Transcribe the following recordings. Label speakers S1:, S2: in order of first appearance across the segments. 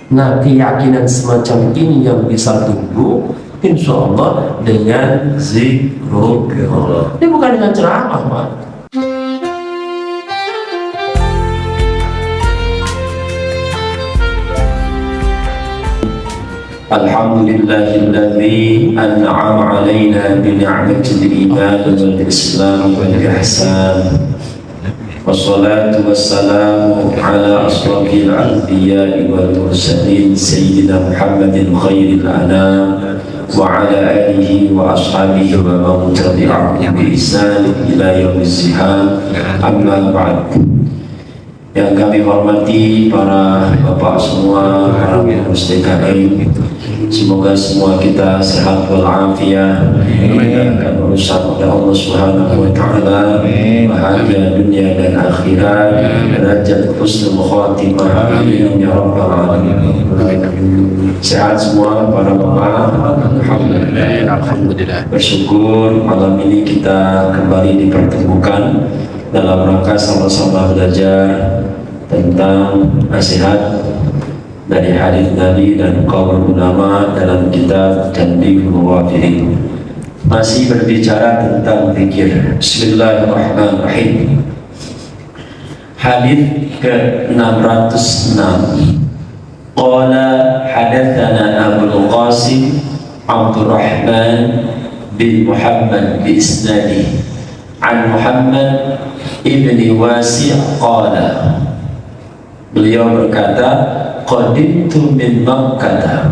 S1: Nah, keyakinan semacam ini yang bisa tumbuh insya Allah dengan zikrullah. Ini bukan dengan ceramah, Pak. Alhamdulillahilladzi an'ama alaina bi ni'matil iman wal islam wal ihsan. Wassalatu wassalamu ala asrafil anbiya'i wal mursalin sayyidina Muhammadin khairil anam wa ala alihi wa ashabihi wa man tabi'ahum bi ihsan ila yaumil ziham. Amma ba'd. Yang kami hormati para bapak semua, para pengurus DKM, semoga semua kita sehat walafiat, dan urusan oleh Allah Subhanahu wa Ta'ala, bahagia dunia dan akhirat, derajat husnul khatimah, amin ya rabbal alamin. Sehat semua para bapak, alhamdulillah. Bersyukur malam ini kita kembali dipertemukan dalam rangka sama-sama belajar tentang nasihat dari hadis Nabi dan kaum ulama dalam kitab Tanbihul Ghafilin. Masih berbicara tentang zikir. Bismillahirrahmanirrahim. Hadis ke-606. Qala hadatsana Abdul Qasim Abdurrahman bin Muhammad bi isnadi an Muhammad ibni Wasi' qala. Beliau berkata, qadimtu min Makkah,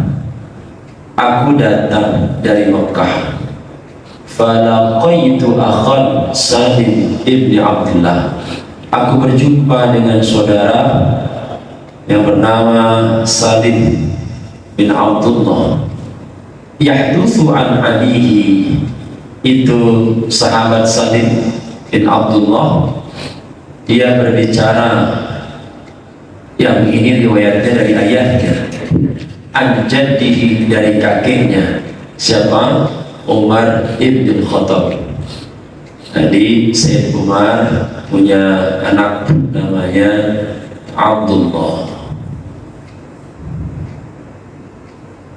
S1: aku datang dari Makkah. Falaqaitu akhan Salim ibni Abdullah, aku berjumpa dengan saudara yang bernama Salim bin Abdullah. Yahdutsu an abihi, itu sahabat Salim bin Abdullah, dia berbicara, yang ini riwayatnya dari ayahnya, an jaddihi, dari kakeknya. Siapa? Umar ibn Khattab. Jadi Sayyid Umar punya anak namanya Abdullah.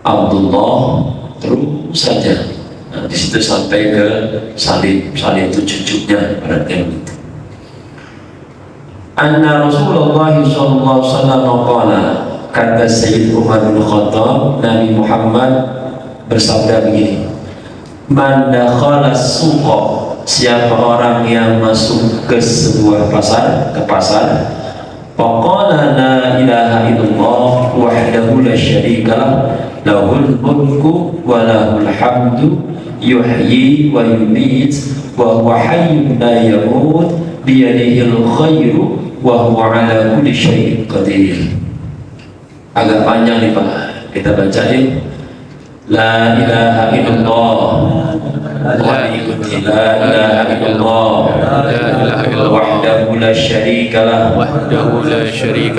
S1: Abdullah terus saja. Nah, di situ sampai ke Salim. Salim itu cucunya pada time itu. Anna Rasulullah sallallahu alaihi wasallam qala, kata Sayyid Umar bin Khattab, Nabi Muhammad bersabda begini, man dakhala suqa, siapa orang yang masuk ke sebuah pasar, ke pasar, faqala la ilaha illallah wahdahu la syarikalah lahul mulku wa lahul hamdu yuhyi wa yumiit wa huwa hayyun la yamut biyadihil khairu wa huwa ala kulli syai'in qadir. Agak panjang nih Pak, kita baca nih. La ilaha illallah wa la ilaha illallah wahdahu la syarikalah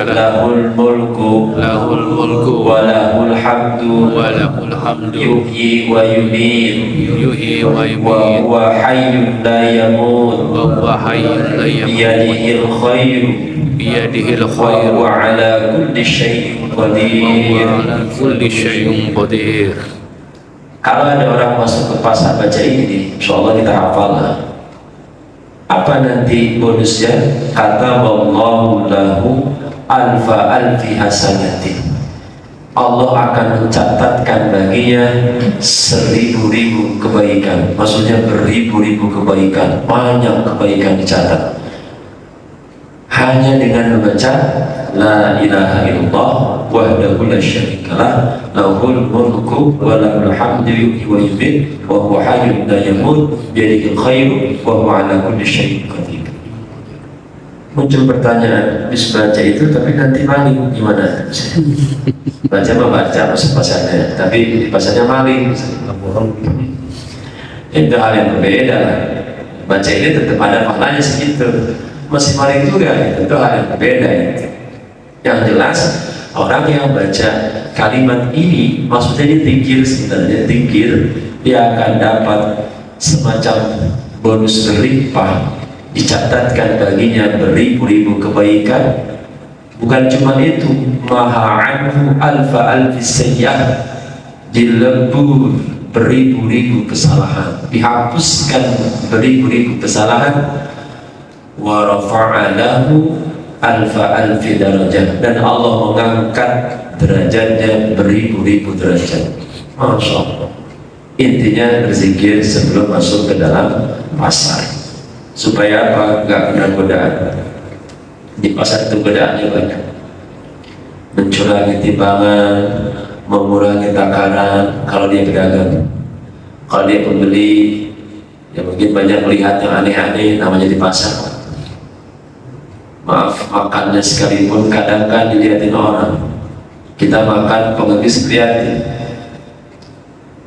S1: lahul mulku wa lahul hamdu yuhyi wa yumiit wa huwa hayyun la yamut biyadihil khairu wa huwa ala kulli syai'in qadir. Kalau ada orang masuk ke pasar baca ini, insyaallah kita hafal lah. Apa nanti bonusnya? Kata wallahu lahu alfi hasanatin. Allah akan mencatatkan baginya 1000 kebaikan. Maksudnya beribu-ribu kebaikan, banyak kebaikan dicatat. Hanya dengan membaca la ilaha illallah wahdahu la syarikalah lahul mulku wa lahul hamdu yuhyi wa yumiit wa huwa hayyun la yamut biyadihil khairu wa huwa ala kulli syai'in qadir. Muncul pertanyaan, habis baca itu tapi nanti maling gimana? Baca mah baca pasarnya, tapi di pasarnya maling. Itu hal yang berbeda. Baca ini tetap ada pahalanya segitu, masih maling juga, itu hal yang berbeda. Yang jelas orang yang baca kalimat ini maksudnya dia zikir, sebenarnya zikir, dia akan dapat semacam bonus berlimpah, dicatatkan baginya beribu-ribu kebaikan, Bukan cuma itu, maha anhu alfa alfi sayyah, dilebur beribu-ribu kesalahan, dihapuskan beribu-ribu kesalahan. Wa rafa'a lahu alfa alfi darajah, dan Allah mengangkat derajatnya beribu-ribu derajat. Masya Allah. Intinya berzikir sebelum masuk ke dalam pasar. Supaya apa? Gak kena godaan. Di pasar itu godaannya banyak, mencurangi timbangan, mengurangi takaran. Kalau dia pedagang, kalau dia pembeli, ya mungkin banyak melihat yang aneh-aneh namanya di pasar. Maaf, makannya sekalipun kadang kan dilihatin orang. Kita makan pengemis lihatin,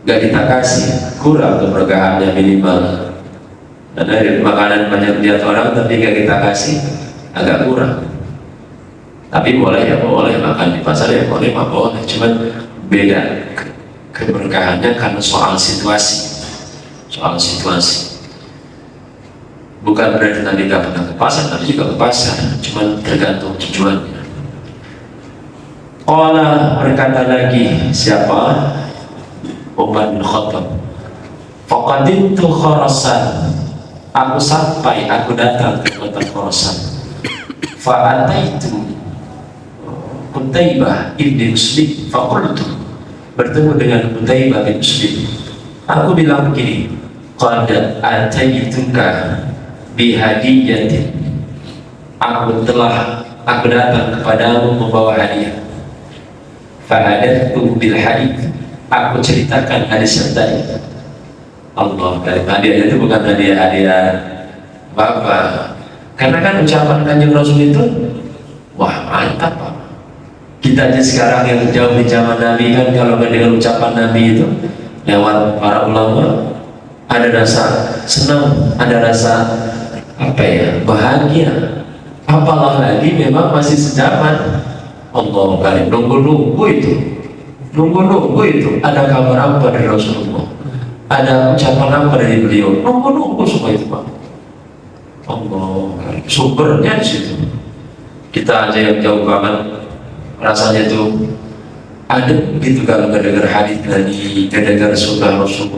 S1: gak kita kasih, kurang keberkahannya minimal. Karena makanan banyak dilihat orang tapi gak kita kasih, agak kurang. Tapi boleh ya boleh, makan di pasar ya boleh, mah boleh. Cuman beda keberkahannya karena soal situasi. Bukan berarti nanti gak pernah ke pasar, nanti juga ke pasar, cuman tergantung tujuannya. Qala, berkata lagi siapa? Umar bin Khattab. Faqadimtu Khurasan, aku sampai, aku datang ke kota Khurasan. Fa'ataitu Qutaibah ibn Muslim faqultu, bertemu dengan Qutaibah bin Muslim. Aku bilang begini, qad ataituka bihadiyatin, aku datang kepadamu membawa hadiah. Fa'adatku bil hadith, aku ceritakan hadis yang tadi. Allah, hadiah itu bukan hadiah apa-apa. Karena kan ucapan Kanjeng Rasul itu, wah mantap Pak. Kita aja sekarang yang jauh di zaman Nabi kan, kalau mendengar ucapan Nabi itu lewat para ulama, ada rasa senang, ada rasa apa ya, bahagia. Apalagi memang masih sejaman. Allah karim, nunggu itu ada kabar apa dari Rasulullah, ada ucapan apa dari beliau, nunggu semua itu Pak. Allah, sumbernya di situ. Kita aja yang jauh banget rasanya tuh ada gitu kalau mendengar hadis Nabi, mendengar sunnah Rasul.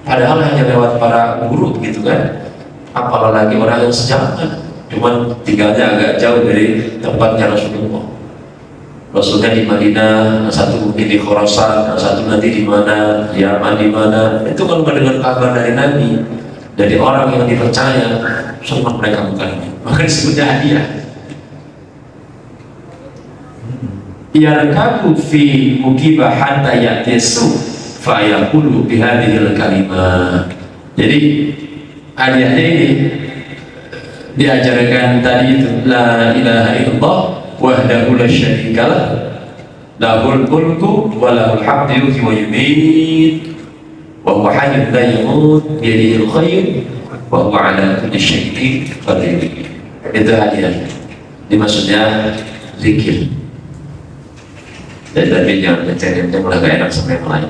S1: Padahal hanya lewat para guru gitu kan. Apalagi orang yang sejaman, cuman tinggalnya agak jauh dari tempatnya Rasulullah. Rasulnya di Madinah, satu mungkin di Khurasan, satu nanti di mana, Yaman di mana. Itu kalau mendengar kabar dari Nabi, dari orang yang dipercaya, semua mereka bukan, maka disebutnya hadiah. Yarkabu fi mukibah hatta ya'tisu fa yaqulu bihadhil kalimah. Jadi hadiahnya ini diajarkan tadi itu, la ilaha illallah wahdahu la syarikalah, lahul mulku wa lahul hamdu yuhyi wa yumiit wa huwa hayyun la yamut bi yadihil khair wa huwa ala kulli syai'in qadir. Itu hadiah. Ini maksudnya zikir. Dan tapi jangan mencari yang mulai gak enak sama yang lain.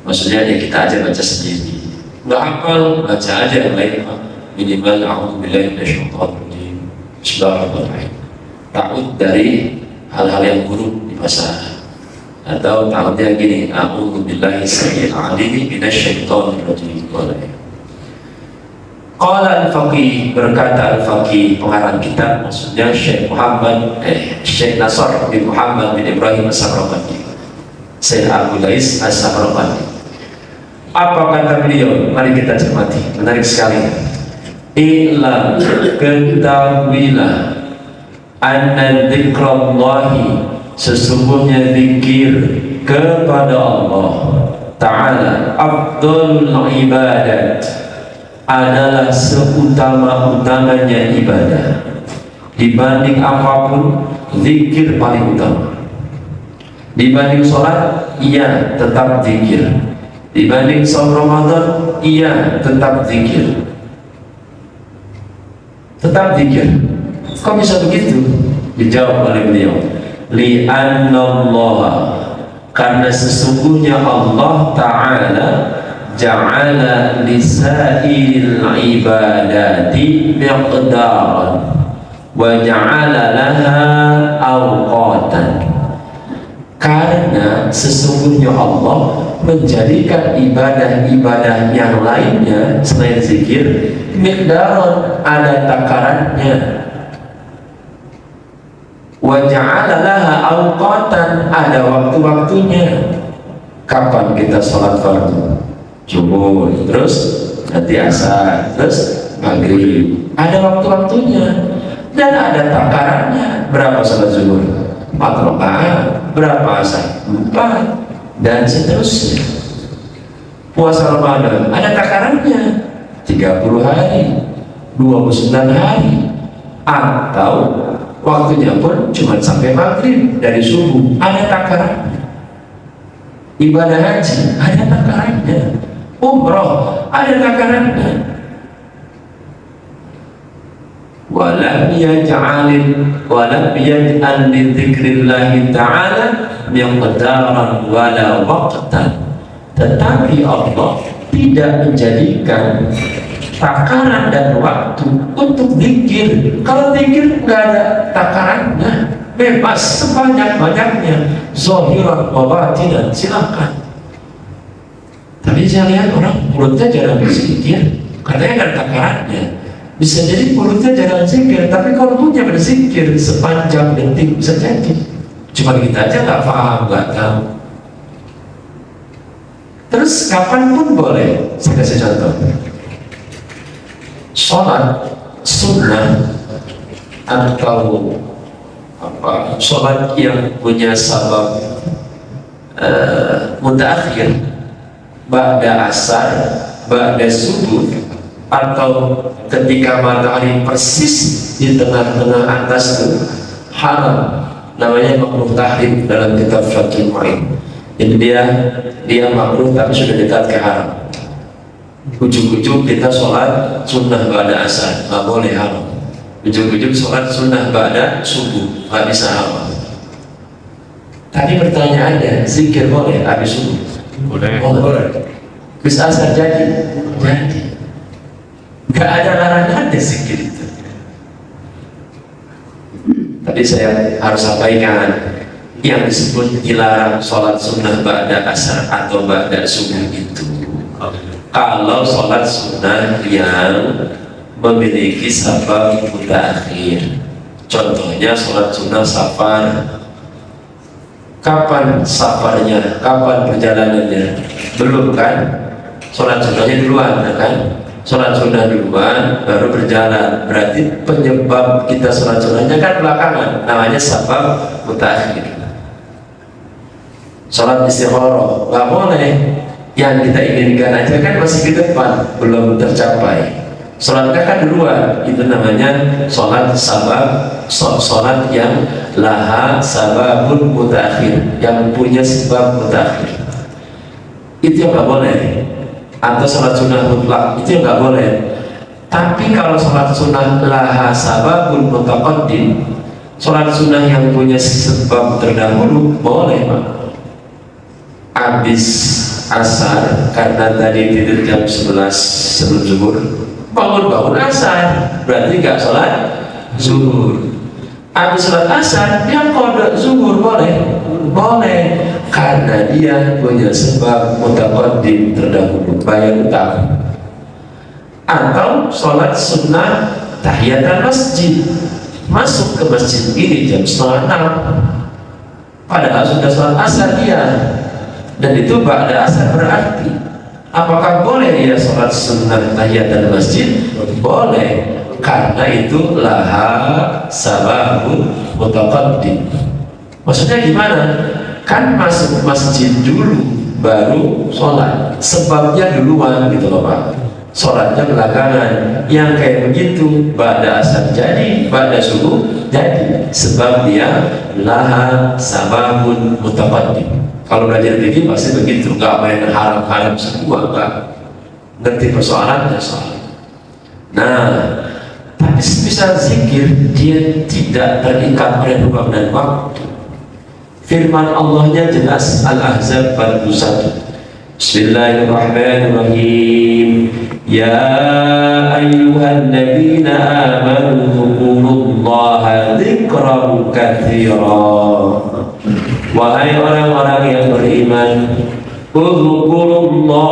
S1: Maksudnya ya kita aja baca sendiri, nggak hafal, baca aja yang lain. Minimal a'udzubillahi minasyaitonir rajim, bismillahirrahmanirrahim. Takut dari hal-hal yang buruk di pasar, atau takutnya gini, a'udzubillahi samil alim minasyaitonir rajim. Qala al-faqih, berkata al-faqih, pengarang kitab, maksudnya Syekh Nasr bin Muhammad bin Ibrahim As-Samarqandi, Syekh Abu Lais As-Samarqandi. Apa kata beliau? Mari kita cermati, menarik sekali. I'lam, ketahuilah, anna dzikrallahi, sesungguhnya zikir kepada Allah Ta'ala, afdalul ibadat, adalah seutama-utamanya ibadah. Dibanding apapun, zikir paling utama. Dibanding sholat, iya tetap zikir. Dibanding saum Ramadan, iya tetap zikir. Tetap zikir. Kok bisa begitu? Dijawab oleh beliau, li'annallaha, karena sesungguhnya Allah Ta'ala ja'ala lisairil ibadati miqdaran, wa ja'ala laha awqatan, karena sesungguhnya Allah menjadikan ibadah-ibadah yang lainnya selain zikir miqdaron, ada takarannya. Wa ja'ala laha awqatan, ada waktu-waktunya. Kapan kita sholat fardu? Zuhur, terus nanti asar, terus maghrib, ada waktu-waktunya dan ada takarannya. Berapa sholat zuhur? 4 rakaat. Berapa asar? 4, dan seterusnya. Puasa Ramadan ada takarannya, 30 hari, 29 hari, atau waktunya pun cuma sampai maghrib, dari subuh, ada takarannya. Ibadah haji ada takarannya, umroh ada takarannya. Walam yaj'al li dzikrillahi ta'ala miqdaran wala waqtan, tetapi Allah tidak menjadikan takaran dan waktu untuk zikir. Kalau zikir nggak ada takarannya, bebas sebanyak-banyaknya, zahiran wa batinan, silakan. Tapi saya lihat orang mulutnya jarang berzikir, katanya nggak ada takarannya. Bisa jadi mulutnya jarang zikir, tapi kalau punya berzikir sepanjang detik bisa jadi. Cuma kita aja nggak paham, nggak tahu. Terus kapanpun boleh. Saya kasih contoh. Sholat sunnah atau sholat yang punya sabab mutaakhir, ba'da asar, ba'da subuh, atau ketika matahari persis di tengah-tengah atas itu haram, namanya makruh tahrim dalam kitab Fathul Mu'in. Jadi dia makruh tapi sudah dekat ke haram. Ujung-ujung kita sholat sunnah ba'da asar, nggak boleh haram. Ujung-ujung sholat sunnah ba'da subuh, nggak bisa haram. Tadi pertanyaannya, zikir boleh habis subuh? Boleh. Boleh. Habis asar jadi? Jadi. Gak ada larangan di zikir itu. Tadi saya harus sampaikan, yang disebut dilarang sholat sunnah ba'da asar atau ba'da subuh itu kalau sholat sunnah yang memiliki sabab mutaakhir. Contohnya sholat sunnah safar. Kapan safarnya? Kapan perjalanannya? Belum kan? Sholat sunnahnya duluan, kan? Sholat sunnah duluan, baru berjalan. Berarti penyebab kita sholat sunnahnya kan belakangan, namanya sabab mutaakhir. Sholat istikharah nggak boleh, yang kita inginkan aja kan masih di depan, belum tercapai. Sholatnya kan duluan, itu namanya sholat sabab, sholat yang laha sababun mutaakhir, yang punya sebab mutaakhir. Itu yang nggak boleh. Atau sholat sunnah mutlak, itu yang nggak boleh. Tapi kalau sholat sunnah laha sababun mutaqaddim, sholat sunnah yang punya sebab terdahulu, boleh Pak. Habis asar, karena tadi tidur jam 11 sebelum zuhur, bangun asar, berarti nggak sholat zuhur. Habis sholat asar, dia qada zuhur, boleh? Boleh, karena dia punya sebab mutaqaddim terdahulu, bayar utang. Atau sholat sunnah tahiyatul masjid, masuk ke masjid ini jam 5:30, padahal sudah sholat asar dia, dan itu ba'da asar. Berarti apakah boleh dia sholat sunnah tahiyatul masjid? Boleh, karena itu laha sababun mutaqaddim. Maksudnya gimana? Kan masuk masjid dulu baru sholat, sebabnya duluan gitu loh Pak, sholatnya belakangan. Yang kayak begitu ba'da asar jadi, ba'da subuh jadi, sebab dia laha sababun mutaqaddim. Kalau belajar begini pasti begitu, nggak main haram-haram semua, nggak ngerti persoalannya soal. Nah, tapi bisa zikir dia tidak terikat oleh ruang dan waktu. Firman Allahnya jelas, Al-Ahzab 41. Bismillahirrahmanirrahim. Ya ayyuhalladzina amanu dzkurullaha Udhkurullaha dzikran katsira. Wahai orang-orang yang beriman, Udhkurullah,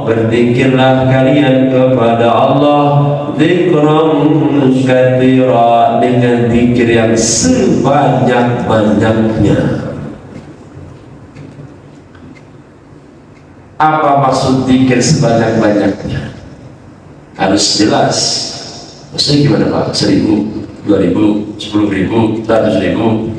S1: berzikirlah kalian kepada Allah, dzikran katsira, dengan zikir yang sebanyak-banyaknya. Apa maksud zikir sebanyak-banyaknya? Harus jelas. Maksudnya gimana Pak? 1000, 2000, 10.000, 100.000?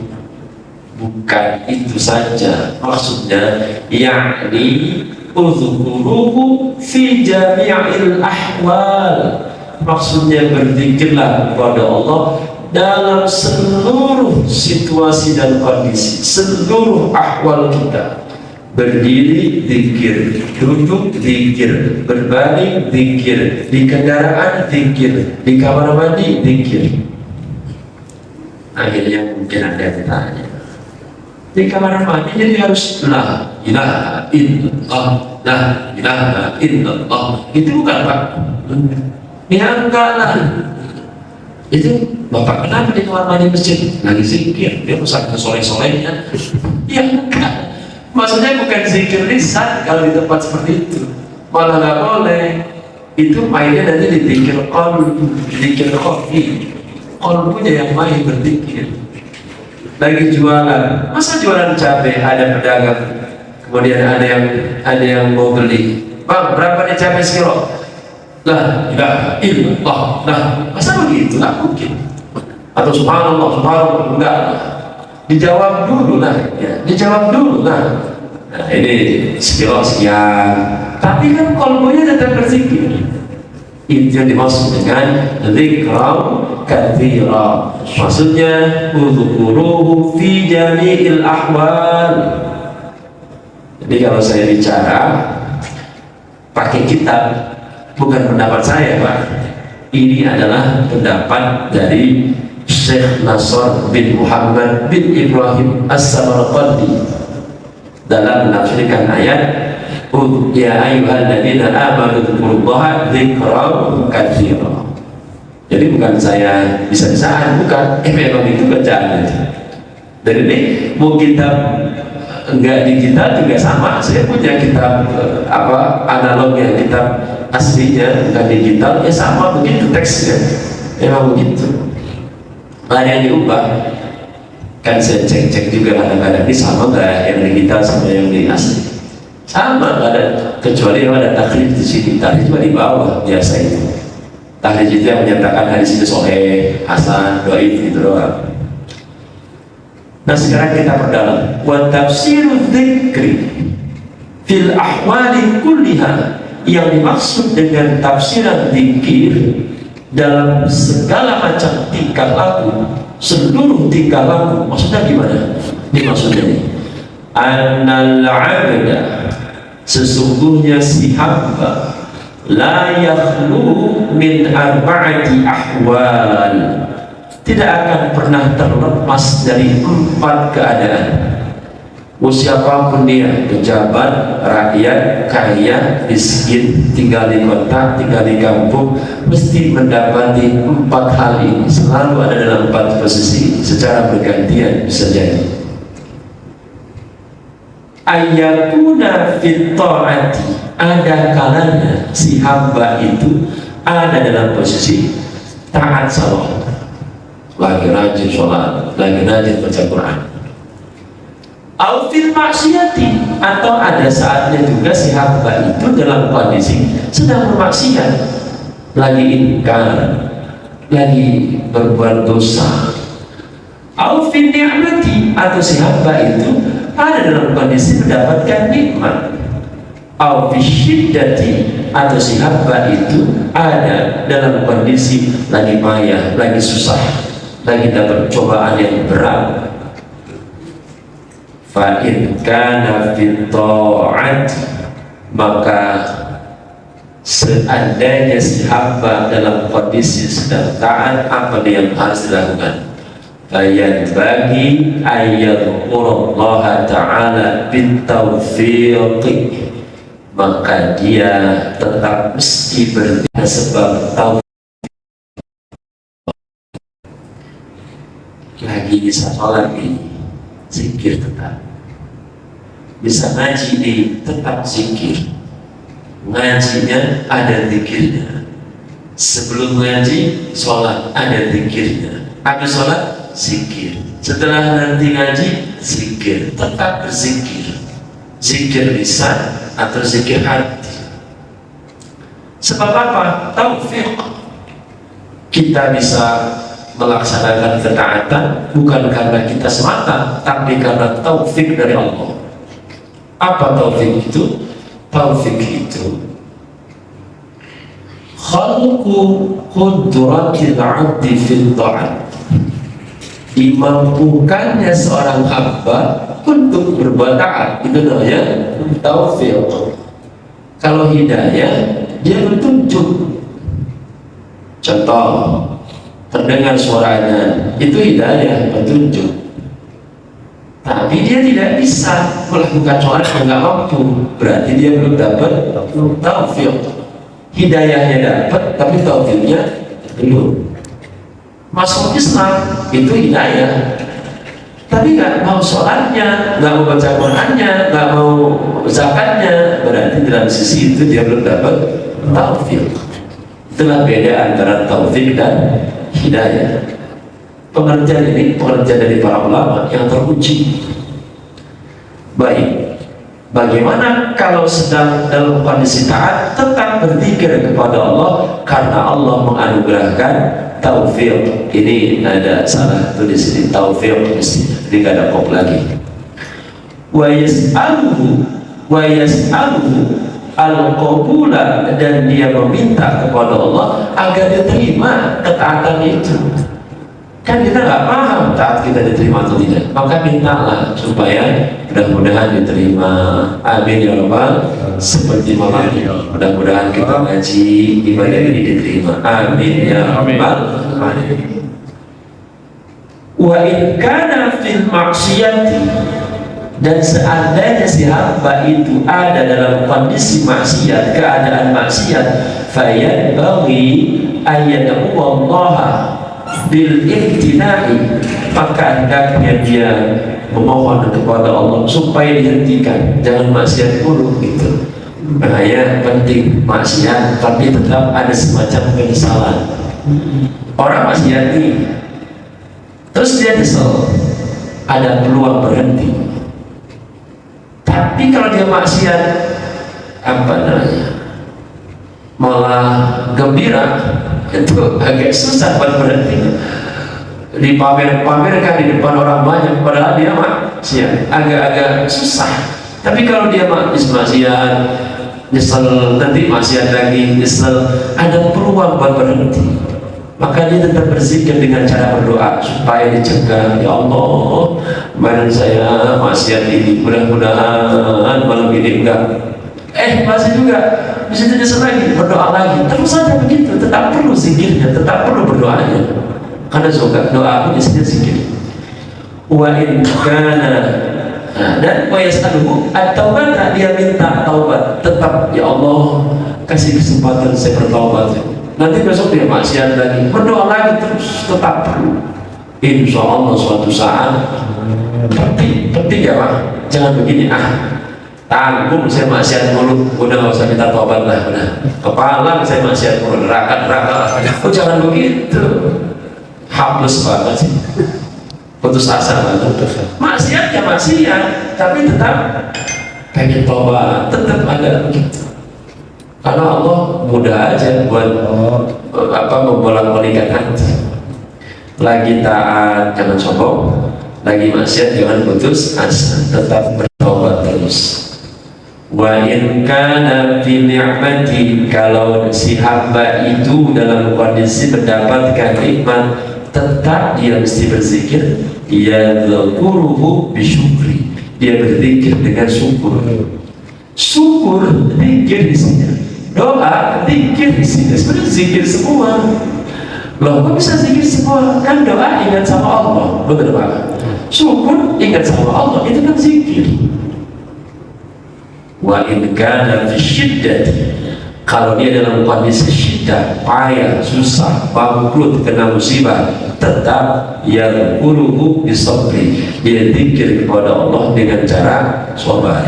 S1: Bukan itu saja. Maksudnya yakni uzkuruhu fi jami'il ahwal. Maksudnya berzikirlah kepada Allah dalam seluruh situasi dan kondisi, seluruh ahwal kita. Berdiri zikir, duduk zikir, berbaring zikir, di kendaraan zikir, di kamar mandi zikir. Akhirnya mungkin ada yang tanya, di kamar mandi jadi harus la ilaha illallah, la ilaha illallah. Itu bukan Pak? Ya enggak lah. Itu Bapak kenapa di kamar mandi masjid lagi zikir? Dia usah ke sore-sorenya. Ya enggak. Maksudnya bukan zikir lisan kalau di tempat seperti itu, malah nggak boleh. Itu mainnya nanti di zikir qalb, zikir khafi. Qalbunya yang main berzikir. Lagi jualan, masa jualan cabai, ada pedagang, kemudian ada yang mau beli, Bang berapa nih cabai sekilo? Lah ilaha illallah. Nah masa begitu? Nggak mungkin. Atau subhanallah, subhanallah, enggak. Dijawab dulu lah, ya. Dijawab dulu lah. Nah, ini sekilo sekian, tapi kan kolbunya tetap berzikir. Itu yang dimaksud dengan dzikran katsira. Maksudnya udzukuruhu fi jami'il ahwal. Jadi kalau saya bicara pakai kitab, bukan pendapat saya Pak. Ini adalah pendapat dari Syekh Nasr bin Muhammad bin Ibrahim As-Samarqandi dalam menafsirkan ayat ya ayyuhalladzina amanu dzkurullaha dzikran katsira. Jadi bukan saya bisa-bisaan, bukan. Memang itu bacaan aja. Dan ini mau kitab enggak digital juga sama. Saya punya kitab analognya, kitab aslinya bukan digital, ya sama begitu teksnya. Memang begitu. Ada yang diubah, kan saya cek juga kadang-kadang ini sama nggak yang digital sama yang di asli? Sama, nggak ada, kecuali ada takrij di sini. Takrij cuma di bawah biasa itu. Takrij itu yang menyatakan hadis itu sahih, hasan, dhaif gitu doang. Nah sekarang kita perdalam. Wa tafsiru dzikri fil ahwali kulliha, yang dimaksud dengan tafsiran zikir dalam segala macam tingkah laku, seluruh tingkah laku. Maksudnya gimana? Ini maksudnya nih, annal abda, sesungguhnya si hamba, la yakhlu min arba'ati ahwal, tidak akan pernah terlepas dari 4 keadaan. Siapapun dia, pejabat, rakyat, kaya, miskin, tinggal di kota, tinggal di kampung, mesti mendapati 4 hal ini. Selalu ada dalam 4 posisi secara bergantian. Bisa jadi ayyakuna fit ta'ati, ada kalanya si hamba itu ada dalam posisi taat sama, lagi rajin sholat, lagi rajin baca Quran. Au fil maksiati, atau ada saatnya juga si hamba itu dalam kondisi sedang bermaksiat, lagi ingkar, lagi berbuat dosa. Au fil ni'mati, atau si hamba itu ada dalam kondisi mendapatkan nikmat. Au fil syiddati, atau si hamba itu ada dalam kondisi lagi payah, lagi susah, lagi dapat cobaan yang berat. Fa'in kana fit ta'at, maka seandainya si hamba dalam kondisi sedang taat, apa yang harus dilakukan? Bayan bagi ayyadhkurullaha ta'ala bitaufiq, maka dia tetap mesti berbeda sebab taufiq lagi bisa sholat nih, zikir tetap. Bisa ngaji nih, tetap zikir. Ngajinya ada zikirnya. Sebelum ngaji, sholat ada zikirnya. Habis sholat, zikir. Setelah nanti ngaji, zikir. Tetap berzikir. Zikir lisan atau zikir hati. Sebab apa? Taufik. Kita bisa melaksanakan ketaatan bukan karena kita semata, tapi karena taufik dari Allah. Apa taufik itu? Taufik itu khalqu qudratil 'abdi fil ta'at, dimampukannya seorang hamba untuk berbuat taat. Itu namanya taufik. Kalau hidayah, dia bertunjuk. Contoh, terdengar suaranya, itu hidayah, petunjuk. Tapi dia tidak bisa melakukan sholat, nggak mampu, berarti dia belum dapat taufik. Hidayahnya dapat, tapi taufiknya belum. Masuk Islam itu hidayah, tapi nggak mau sholatnya, nggak mau baca Qurannya, nggak mau zakatnya, berarti dalam sisi itu dia belum dapat taufik. Itulah beda antara taufik dan hidayah. Pengertian ini pengertian dari para ulama yang teruji. Baik, bagaimana kalau sedang dalam kondisi taat tetap berzikir kepada Allah karena Allah menganugerahkan taufik. Ini ada salah tulis di taufik mestinya, tidak ada kop lagi. Wa yas'aluhu al-qabula, dan dia meminta kepada Allah agar diterima ketaatan itu. Kan kita nggak paham taat kita diterima atau tidak, maka mintalah supaya mudah-mudahan diterima. Amin ya Rabbal. Seperti malam ini, mudah-mudahan kita ngaji ibadah ini diterima. Amin ya Rabbal. Wa in kana fil maksiyati, dan seandainya si hamba itu ada dalam kondisi maksiat, keadaan maksiat, fayad bagi ayyadahu Allah bil imtina'i, maka hendaknya dia memohon kepada Allah supaya dihentikan, jangan maksiat buruk gitu. Bahaya penting maksiat, tapi tetap ada semacam penyesalan. Orang maksiat ini, terus dia nyesel, ada peluang berhenti. Tapi kalau dia maksiat, apa namanya, malah gembira, itu agak susah buat berhenti. Dipamer-pamerkan di depan orang banyak, padahal dia maksiat, agak-agak susah. Tapi kalau dia maksiat, nyesel, nanti maksiat lagi, nyesel, ada peluang buat berhenti. Maka dia tetap berzikir dengan cara berdoa supaya dicegah. Ya Allah, kemarin saya maksiat ini, mudah-mudahan malam ini enggak. Masih juga bisa nyesel lagi, berdoa lagi, terus saja begitu. Tetap perlu zikirnya, tetap perlu berdoanya, karena juga doa pun isinya zikir. Wa in kana, dan wa yas'aluhu at-taubat, dia minta taubat. Tetap, ya Allah kasih kesempatan saya bertaubat. Nanti besok dia maksiat lagi, berdoa lagi terus, tetap perlu. Insya Allah suatu saat penting ya Pak, jangan begini tanggung saya maksiat mulu, udah nggak usah minta tobat lah, udah kepala saya maksiat mulu, neraka lah. Jangan begitu, hapus banget sih, putus asa banget. Maksiat ya maksiat, tapi tetap pengen tobat, tetap ada begitu. Karena Allah mudah aja buat membolak-balikan hati. Lagi taat jangan sombong, lagi maksiat jangan putus asa, tetap bertobat terus. Wa in kana fi ni'mati, kalau si hamba itu dalam kondisi mendapatkan nikmat, tetap dia mesti berzikir. Ya dzkuruhu bisyukri, dia berzikir dengan syukur. Syukur zikir isinya, doa zikir isinya, sebenarnya zikir semua. Loh, kok bisa zikir semua? Kan doa ingat sama Allah, betul Pak? Syukur ingat sama Allah, itu kan zikir. Wa in kana fi syiddati, kalau dia dalam kondisi syiddah, payah, susah, bangkrut, kena musibah, tetap yang kuruhu bisabri, dia zikir kepada Allah dengan cara sabar.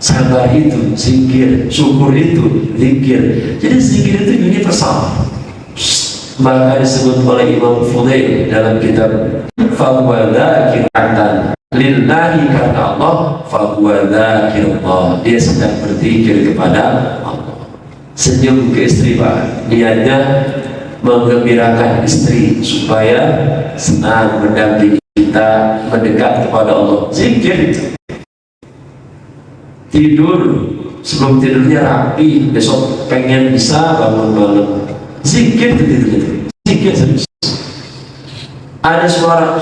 S1: Sabar itu zikir, syukur itu zikir. Jadi zikir itu universal. Maka disebut oleh Imam Fudail dalam kitab fahuwa dzakiratan lillahi, karena Allah fahuwa dzakirullah, dia sedang berzikir kepada Allah. Senyum ke istri Pak, niatnya menggembirakan istri supaya senang mendampingi kita mendekat kepada Allah. Zikir itu. Tidur, sebelum tidurnya rapi, besok pengen bisa bangun malam. Zikir itu tidurnya. Zikir serius. Ada suara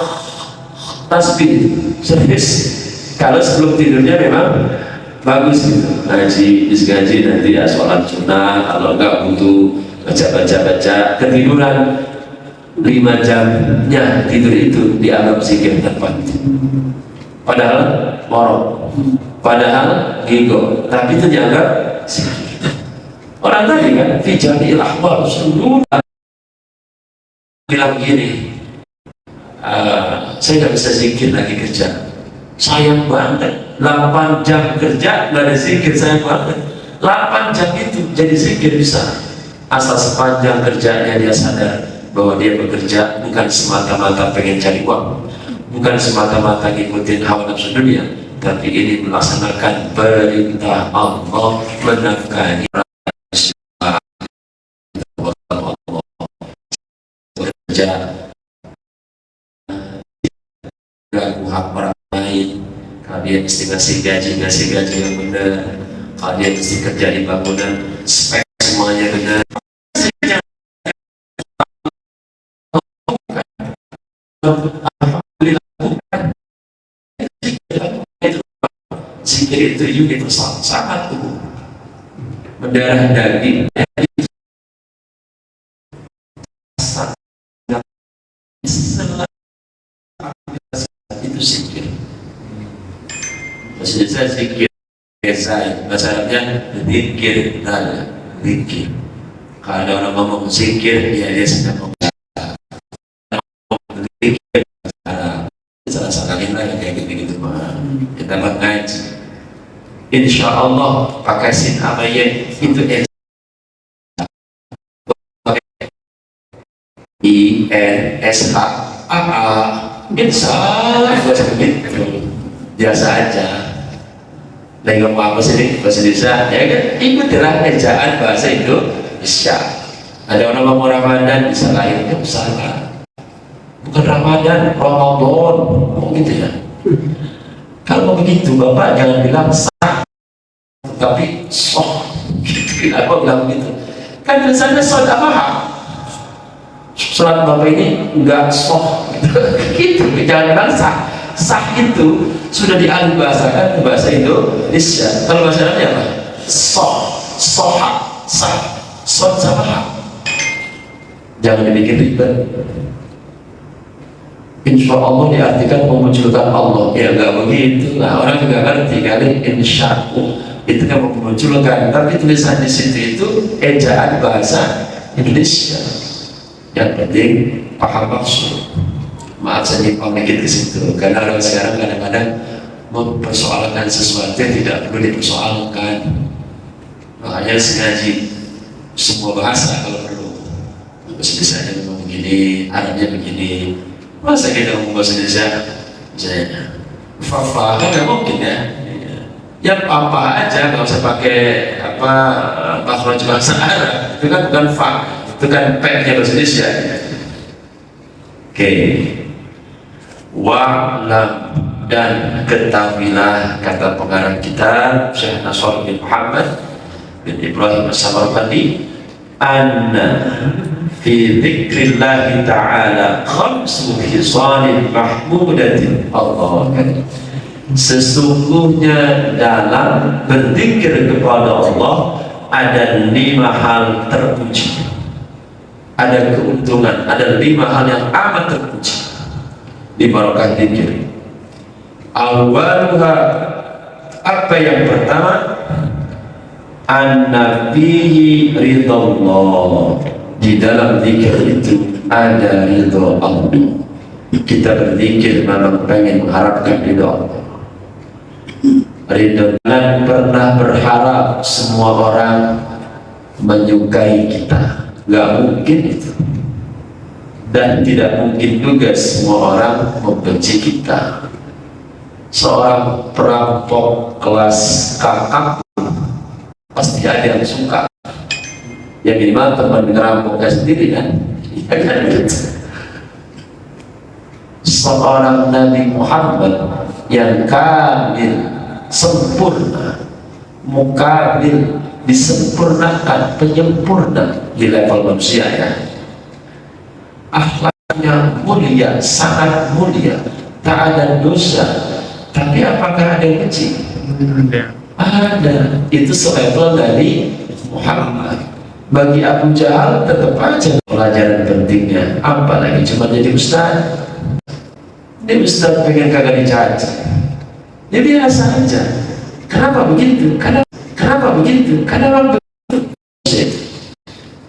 S1: tasbih serius. Kalau sebelum tidurnya memang bagus gitu, ngaji nanti ya sholat sunnah, kalau enggak butuh baca, ketiduran 5 jamnya tidur itu dianggap zikir tepat, padahal morok, padahal gigo, tapi itu dianggap zikir. Orang tadi kan fijani ilahwal seluruh bilang gini, saya nggak bisa zikir lagi kerja, sayang banget. 8 jam kerja nggak ada zikir, sayang banget. 8 jam itu jadi zikir bisa, asal sepanjang kerjanya dia sadar bahwa dia bekerja bukan semata-mata pengen cari uang, bukan semata-mata ngikutin hawa nafsu dunia, tapi ini melaksanakan perintah Allah, menafkahi bekerja, ganggu hak orang lain. Kalian mesti ngasih gaji yang benar. Kalian mesti kerja di bangunan, spek semuanya benar. Zikir itu universal, sangat umum, mendarah daging. Itu zikir. Maksudnya saya zikir, masalahnya zikir, zikir. Kalau ada orang ngomong zikir, ya dia sedang ngomong zikir. Salah lain kayak gitu mah. Kita mengaji. Insya Allah pakai sin apa ya itu INSHAA. Insya Allah biasa aja. Lagi ngomong apa sih bahasa Indonesia? Ya kan, ikutilah ejaan bahasa Indonesia. Ada orang ngomong Ramadan bisa lain, ya salah. Bukan Ramadan, Ramadan, gitu ya. Kalau mau begitu, Bapak jangan bilang sah, tapi soh. Gitu, aku bilang begitu. Kan tulisannya soh apa? Surat Bapak ini enggak soh, gitu. Jangan bilang sah. Sah itu sudah dialih bahasakan ke bahasa Indonesia. Kalau bahasa Arabnya apa? Soh, soha, sah, soh sama hak. Jangan dibikin ribet. Insya Allah diartikan memunculkan Allah. Ya enggak begitu lah, orang juga ngerti kali insya Allah itu kan memunculkan, tapi tulisan di situ itu ejaan bahasa Indonesia. Yang penting paham maksud. Maaf saya nyimpang dikit ke situ, karena orang sekarang kadang-kadang mempersoalkan sesuatu yang tidak perlu dipersoalkan. Makanya sengaja semua bahasa kalau perlu, bahasa Indonesia memang begini, Arabnya begini. Masa kita ngomong bahasa Indonesia, saya fafa kan nggak mungkin ya. Ya apa aja, nggak usah pakai apa makhraj bahasa Arab. Itu kan bukan fa, itu kan p-nya bahasa Indonesia. Oke. Wa'lam, dan ketahuilah, kata pengarang kitab Syekh Nasr bin Muhammad bin Ibrahim As-Samarqandi, anna fi dzikrillah ta'ala khamsu khisalin mahmudatin. Allah, sesungguhnya dalam berzikir kepada Allah ada 5 hal terpuji, ada keuntungan, ada 5 hal yang amat terpuji di barokah zikir. Awaluha, apa yang pertama? An-nabihi ridallah, Di dalam zikir itu ada ridho Allah. Kita berzikir memang pengen mengharapkan ridho Allah. Ridho, dan pernah berharap semua orang menyukai kita, nggak mungkin itu. Dan tidak mungkin juga semua orang membenci kita. Seorang perampok kelas kakap pasti ada yang suka. Ya minimal teman ngerampoknya sendiri kan. Ya kan gitu. Seorang Nabi Muhammad yang kamil, sempurna, mukamil, disempurnakan, penyempurna di level manusia ya. Akhlaknya mulia, sangat mulia, tak ada dosa. Tapi apakah ada yang benci? Ada. Itu selevel dari Muhammad. Bagi Abu Jahal tetap aja pelajaran pentingnya, apalagi cuma jadi ustaz. Dia ustaz pengen kagak dicaci, dia biasa aja. Kenapa begitu? Kenapa begitu? Karena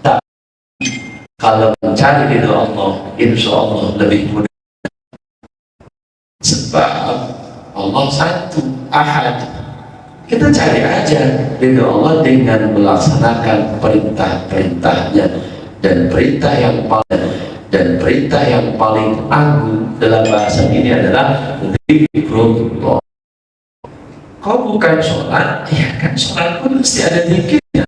S1: tak. Kalau mencari ridho Allah, insya Allah lebih mudah. Sebab Allah satu, ahad. Kita cari aja ridho Allah dengan melaksanakan perintah-perintahnya, dan perintah yang paling agung dalam bahasa ini adalah zikrullah. Kau bukan sholat, ya kan sholat pun mesti ada zikirnya.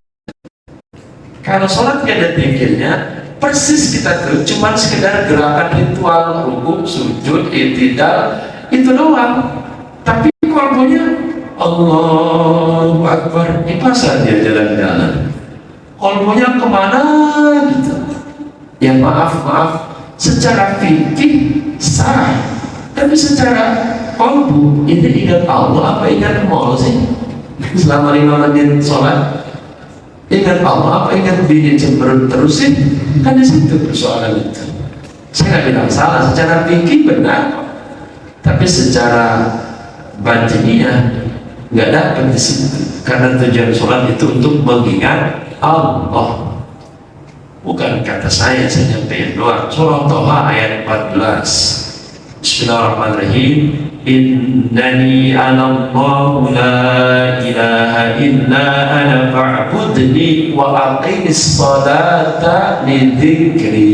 S1: Kalau sholat tidak ada zikirnya, persis kita tuh cuma sekedar gerakan ritual, rukuk, sujud, i'tidal, itu doang. Tapi kolbunya Allahu Akbar, di pasar dia jalan-jalan, kolbunya kemana gitu. Ya maaf, secara fikih sah, tapi secara kolbu ini ingat Allah apa ingat mall sih? Selama 5 menit sholat ingat Allah apa ingat bini cemberut terus sih? Kan di situ persoalan itu. Saya nggak bilang salah, secara fikih benar, tapi secara batiniah nggak dapat di situ. Karena tujuan sholat itu untuk mengingat Allah. Bukan kata saya nyampein doang. Surah Toha ayat 14. Bismillahirrahmanirrahim. Innani anallahu la ilaha illa ana fa'budni wa aqimis salata li dzikri.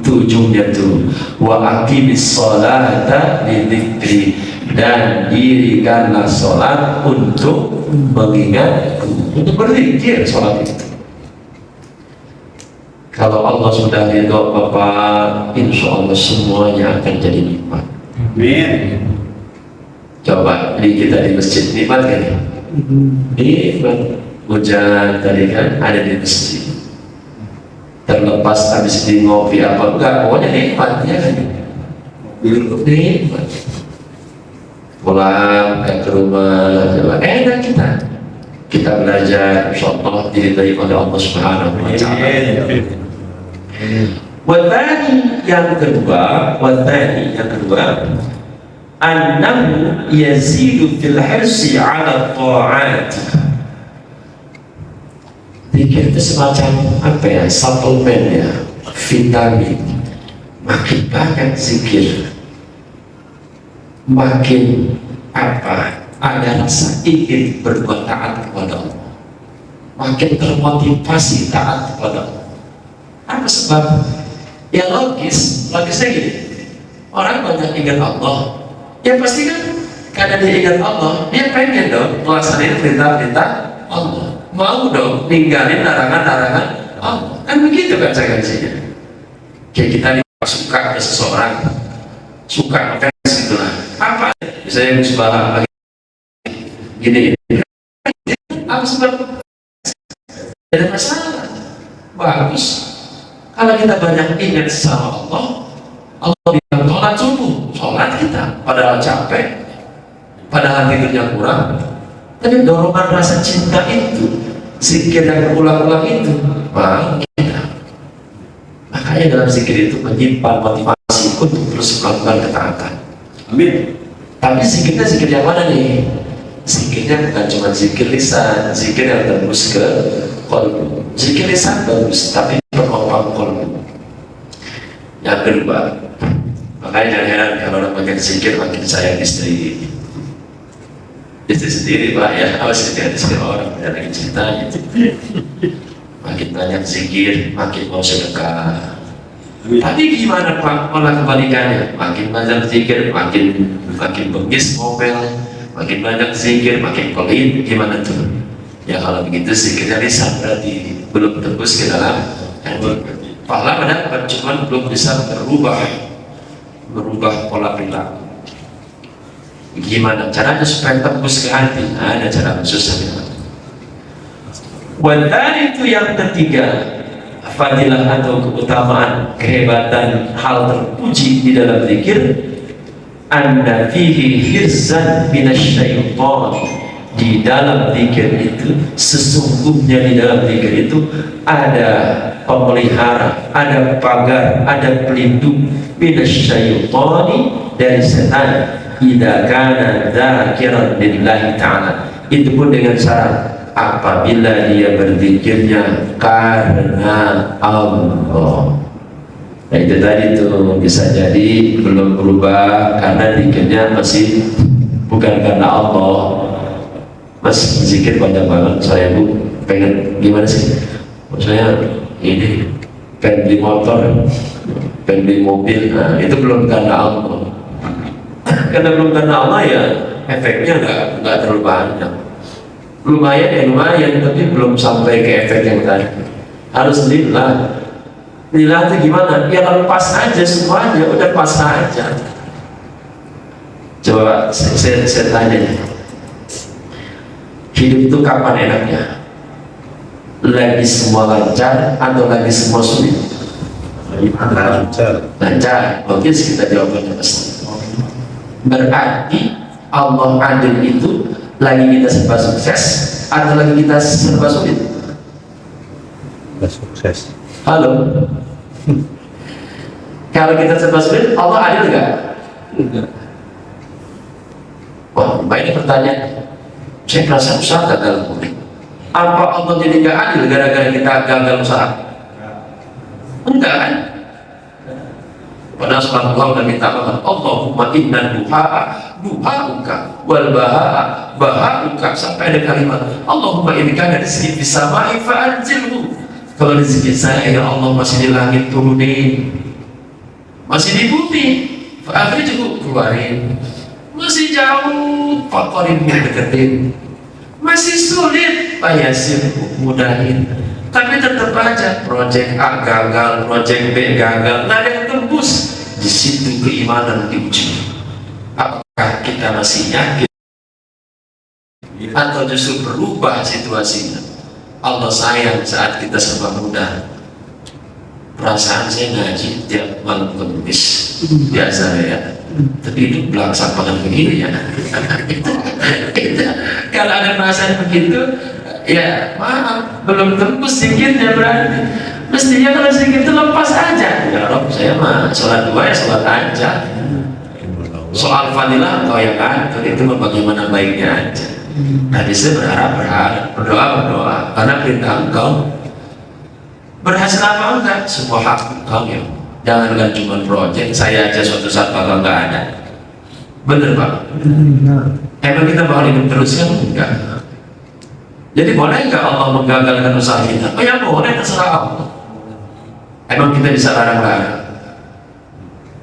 S1: Tujuhnya tuh. Wa aqimis salata li dzikri. Dan dirikanlah sholat untuk mengingatku, untuk berzikir sholat itu. Kalau Allah sudah ridho Bapak, insya Allah semuanya akan jadi nikmat. Amin. Coba ini kita di masjid nikmat kan? Nikmat. Hujan tadi kan ada di masjid. Terlepas habis di ngopi apa enggak, pokoknya nikmat ya kan? Nikmat. Pulang ke rumah, enak kita belajar, insya Allah diridai oleh Allah Subhanahu wa Ta'ala. Watani yang kedua, annahu yazidu fil hirsi ala ta'at. Zikir itu semacam apa ya, suplemen ya, vitamin. Makin banyak zikir, makin apa, ada rasa ingin berbuat taat kepada Allah, makin termotivasi taat kepada Allah. Apa sebab? Ya logisnya gini, orang banyak ingat Allah, ya pasti kan karena dia ingat Allah, dia pengen dong melaksanakan perintah-perintah Allah, mau dong ninggalin larangan-larangan Allah. Kan begitu kan konsekuensinya. Kayak kita suka ke seseorang, suka ngefans gitulah, apa misalnya musibah gini, apa sebab? Ada masalah, bagus. Kalau kita banyak ingat sama Allah, Allah bilang sholat subuh, sholat kita, padahal capek, padahal tidurnya kurang, tapi dorongan rasa cinta itu, zikir yang berulang-ulang itu, mau kita. Makanya dalam zikir itu menyimpan motivasi untuk terus melakukan ketaatan. Amin. Tapi zikirnya zikir yang mana nih? Zikirnya bukan cuma zikir lisan, zikir yang tembus ke qalbu. Zikir lisan bagus, tapi penopang Yang kedua, makanya jangan heran kalau orang makin zikir makin sayang istri sendiri Pak ya, awas hati-hati orang yang lagi cerita gitu. Makin banyak zikir, makin mau sedekah. Tapi gimana Pak, malah kebalikannya, makin banyak zikir, makin bengis ngomel, makin banyak zikir, makin pelit, gimana tuh? Ya kalau begitu zikirnya lisan berarti belum tembus ke dalam hati. Pahala mendapat, cuman belum bisa berubah pola perilaku. Gimana caranya supaya tembus ke hati? Nah, ada cara khususnya. Dan itu yang ketiga, fadilah atau keutamaan, kehebatan, hal terpuji di dalam zikir, anna fihi hirzan minasyaitan. Di dalam zikir itu, sesungguhnya di dalam zikir itu ada pemelihara, ada pagar, ada pelindung minasyaitani, dari setan, idza kana dzakiran billahi ta'ala. Itu pun dengan syarat apabila dia berzikirnya karena Allah. Nah itu tadi tuh bisa jadi belum berubah karena zikirnya masih bukan karena Allah. Mas zikir banyak banget, saya Bu pengen gimana sih? Saya ini pengen beli motor, pengen beli mobil. Nah itu belum karena Allah. Karena belum karena Allah ya efeknya nggak terlalu banyak. Lumayan ya lumayan, tapi belum sampai ke efek yang tadi. Harus lillah. Lillah itu gimana? Ya kalau pas aja semuanya, udah pas aja. Coba saya tanya, hidup itu kapan enaknya? Lagi semua lancar atau lagi semua sulit? Lancar. Oke, kita jawabnya pasti. Berarti Allah adil itu lagi kita serba sukses atau lagi kita serba sulit?
S2: Sukses.
S1: Halo. Kalau kita serba sulit, Allah adil nggak? Enggak. Wah, ini pertanyaan. Saya merasa usaha gagal mudik. Apa Allah jadi nggak adil gara-gara kita gagal usaha? Enggak kan? Pada surat Allah dan minta maaf. Allahumma inna duha'uka wal baha'uka, sampai ada kalimat Allahumma ini kan ada di samai fa'anzilhu. Kalau rezeki saya ya Allah masih di langit turunin, masih di bumi fa'akhrijhu keluarin, masih jauh faqaribhu deketin, masih sulit payasir mudahin. Tapi tetap aja project A gagal, project B gagal, nggak ada yang tembus. Di situ keimanan diuji. Apakah kita masih yakin atau justru berubah situasinya? Allah sayang saat kita serba mudah. Perasaan saya ngaji tiap malam Kamis biasa ya, tapi itu belakang begini ya. Kalau ada perasaan begitu, ya maaf, belum tembus zikirnya berarti. Mestinya kalau zikir itu lepas aja. Ya Rob, saya mah sholat dua ya sholat aja. Soal fadilah kau yang atur, itu bagaimana baiknya aja. Tadi saya berharap, berdoa, karena perintah engkau. Berhasil apa enggak? Semua hak engkau ya. Jangankan cuma project, saya aja suatu saat bakal nggak ada. Bener Pak? Emang kita bakal hidup terus kan? Enggak. Jadi boleh nggak Allah menggagalkan usaha kita? Oh ya boleh, terserah Allah. Emang kita bisa larang-larang?